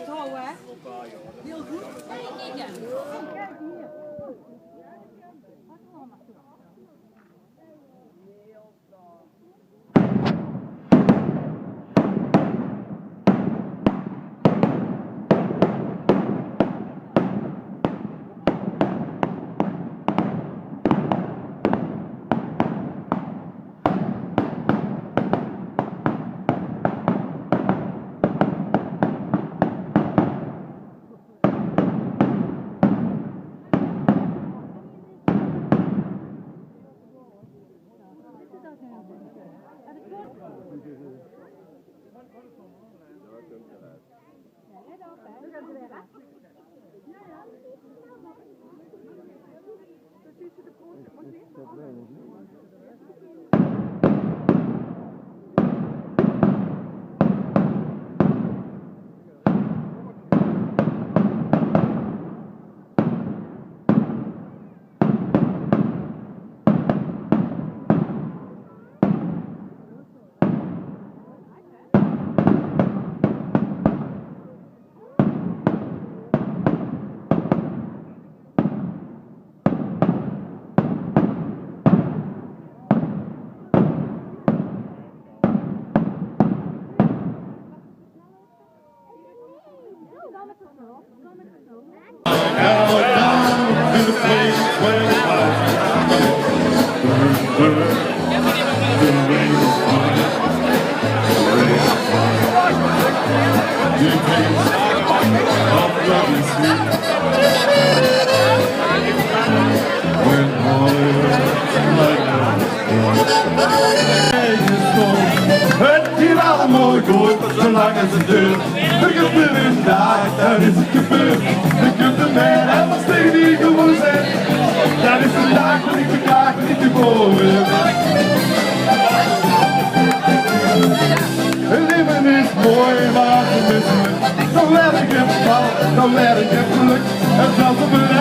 houden, hè? Heel goed. Kijk hier. Mooi goed, zolang als het duurt. Er gebeurt daar, daar is het gebeurd. Je kunt er meer en wat tegen die gewoon zijn. Dat is een dag dat ik vandaag niet geboren. Het leven is mooi, maar het is me. Dan werk ik het val, dan werk ik het geluk. En zelfs op een